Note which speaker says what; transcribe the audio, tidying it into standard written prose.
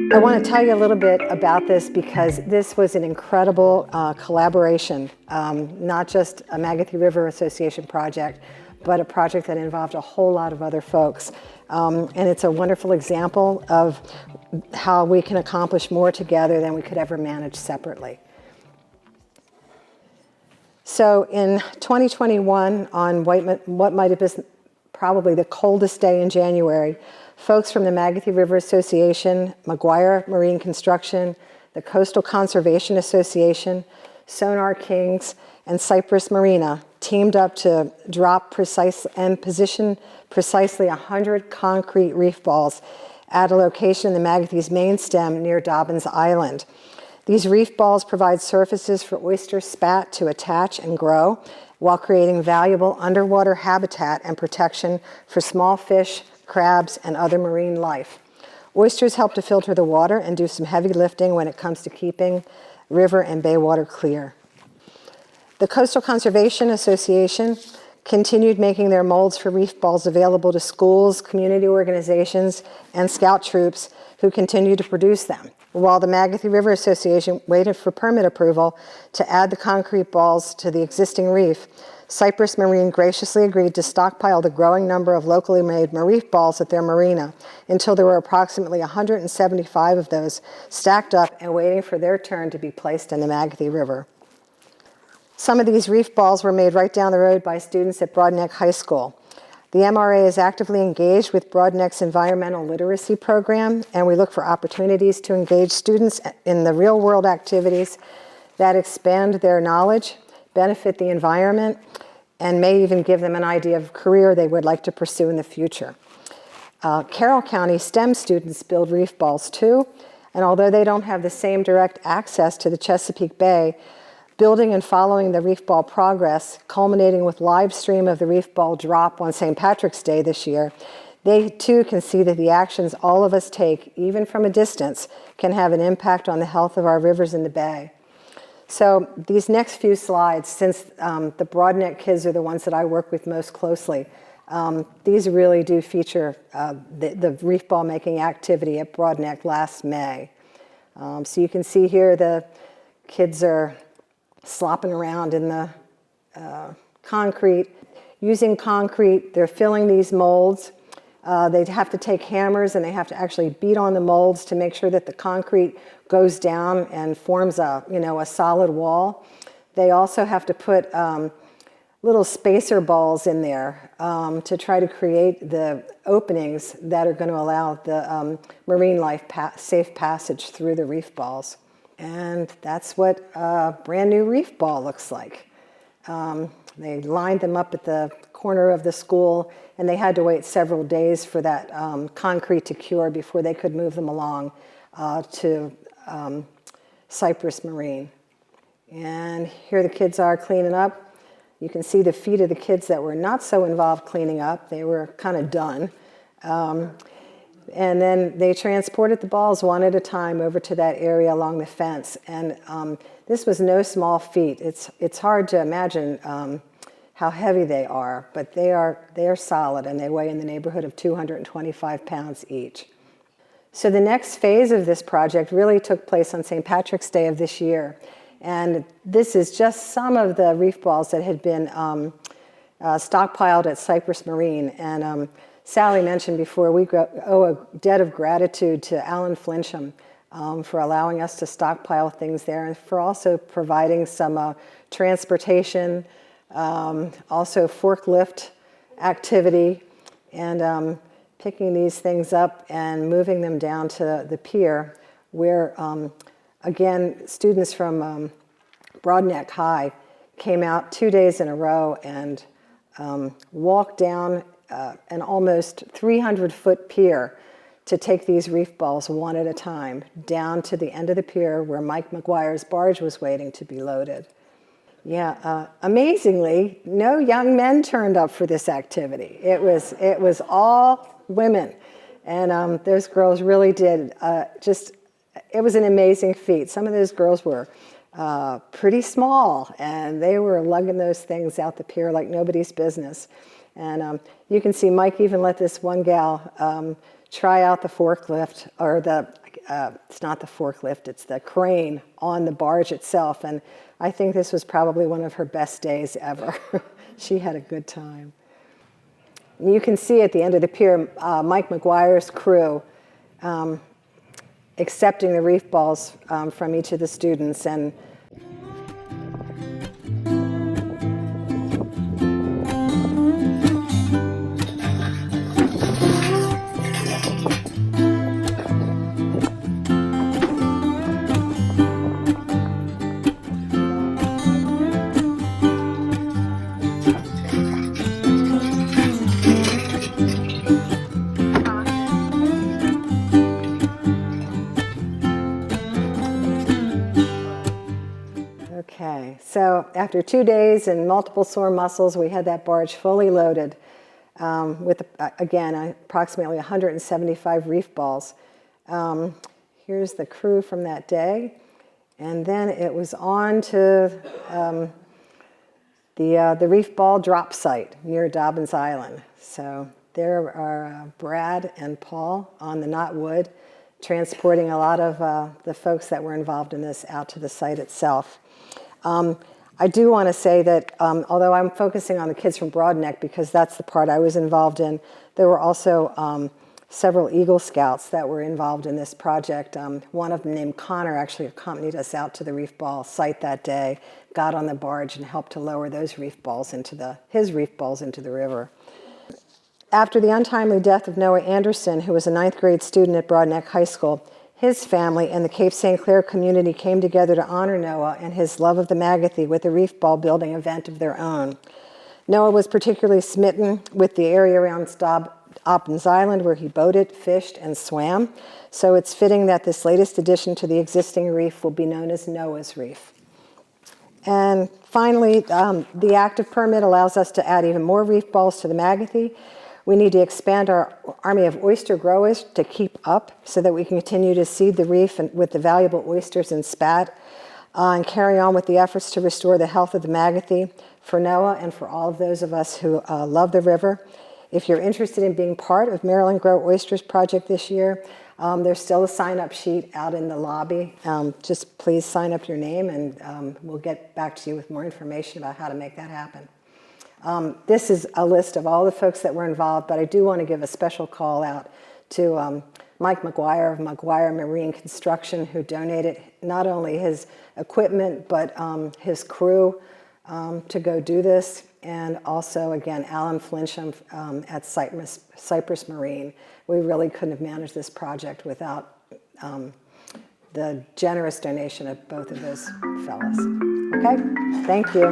Speaker 1: I want to tell you a little bit about this because this was an incredible collaboration, not just a Magothy River Association project, but a project that involved a whole lot of other folks. And it's a wonderful example of how we can accomplish more together than we could ever manage separately. So in 2021, on what might have been probably the coldest day in January, folks from the Magothy River Association, McGuire Marine Construction, the Coastal Conservation Association, Sonar Kings, and Cypress Marina teamed up to drop and position precisely 100 concrete reef balls at a location in the Magothy's main stem near Dobbins Island. These reef balls provide surfaces for oyster spat to attach and grow while creating valuable underwater habitat and protection for small fish, crabs, and other marine life. Oysters help to filter the water and do some heavy lifting when it comes to keeping river and bay water clear. The Coastal Conservation Association continued making their molds for reef balls available to schools, community organizations, and scout troops who continue to produce them, while the Magothy River Association waited for permit approval to add the concrete balls to the existing reef. Cypress Marine graciously agreed to stockpile the growing number of locally made reef balls at their marina until there were approximately 175 of those stacked up and waiting for their turn to be placed in the Magothy River. Some of these reef balls were made right down the road by students at Broadneck High School. The MRA is actively engaged with Broadneck's environmental literacy program, and we look for opportunities to engage students in the real-world activities that expand their knowledge, benefit the environment, and may even give them an idea of career they would like to pursue in the future. Carroll County STEM students build reef balls too, and although they don't have the same direct access to the Chesapeake Bay, building and following the reef ball progress, culminating with live stream of the reef ball drop on St. Patrick's Day this year, they too can see that the actions all of us take, even from a distance, can have an impact on the health of our rivers in the bay. So these next few slides, since the Broadneck kids are the ones that I work with most closely, these really do feature the reef ball making activity at Broadneck last May. So you can see here the kids are slopping around in the concrete. Using concrete, they're filling these molds. They'd have to take hammers and they have to actually beat on the molds to make sure that the concrete goes down and forms a solid wall. They also have to put little spacer balls in there to try to create the openings that are going to allow the marine life safe passage through the reef balls. And that's what a brand new reef ball looks like. They lined them up at the corner of the school, and they had to wait several days for that concrete to cure before they could move them along to Cypress Marine. And here the kids are cleaning up. You can see the feet of the kids that were not so involved cleaning up. They were kind of done. And then they transported the balls one at a time over to that area along the fence. And this was no small feat. It's hard to imagine how heavy they are, but they are solid, and they weigh in the neighborhood of 225 pounds each. So the next phase of this project really took place on St. Patrick's Day of this year. And this is just some of the reef balls that had been stockpiled at Cypress Marine. And Sally mentioned before, we owe a debt of gratitude to Alan Flincham for allowing us to stockpile things there and for also providing some transportation, also forklift activity, and picking these things up and moving them down to the pier where, again, students from Broadneck High came out 2 days in a row and walked down an almost 300-foot pier to take these reef balls one at a time down to the end of the pier where Mike McGuire's barge was waiting to be loaded. Yeah, amazingly, no young men turned up for this activity. It was all women, and those girls really did it was an amazing feat. Some of those girls were pretty small, and they were lugging those things out the pier like nobody's business. And you can see Mike even let this one gal try out the forklift, or it's not the forklift, it's the crane on the barge itself. And I think this was probably one of her best days ever. She had a good time. And you can see at the end of the pier, Mike McGuire's crew accepting the reef balls from each of the students. And okay, so after 2 days and multiple sore muscles, we had that barge fully loaded with, again, approximately 175 reef balls. Here's the crew from that day. And then it was on to the reef ball drop site near Dobbins Island. So there are Brad and Paul on the Knotwood, transporting a lot of the folks that were involved in this out to the site itself. I do want to say that although I'm focusing on the kids from Broadneck because that's the part I was involved in, there were also several Eagle Scouts that were involved in this project. One of them, named Connor, actually accompanied us out to the reef ball site that day, got on the barge and helped to lower those reef balls his reef balls into the river. After the untimely death of Noah Anderson, who was a 9th grade student at Broadneck High School, his family and the Cape St. Clair community came together to honor Noah and his love of the Magothy with a reef ball building event of their own. Noah was particularly smitten with the area around Dobbins Island, where he boated, fished, and swam. So it's fitting that this latest addition to the existing reef will be known as Noah's Reef. And finally, the active permit allows us to add even more reef balls to the Magothy. We need to expand our army of oyster growers to keep up so that we can continue to seed the reef with the valuable oysters and spat, and carry on with the efforts to restore the health of the Magothy for Noah and for all of those of us who love the river. If you're interested in being part of Maryland Grow Oysters Project this year, there's still a sign-up sheet out in the lobby. Just please sign up your name, and we'll get back to you with more information about how to make that happen. This is a list of all the folks that were involved, but I do want to give a special call out to Mike McGuire of McGuire Marine Construction, who donated not only his equipment, but his crew to go do this. And also, again, Alan Flincham at Cypress Marine. We really couldn't have managed this project without the generous donation of both of those fellows. Okay, thank you.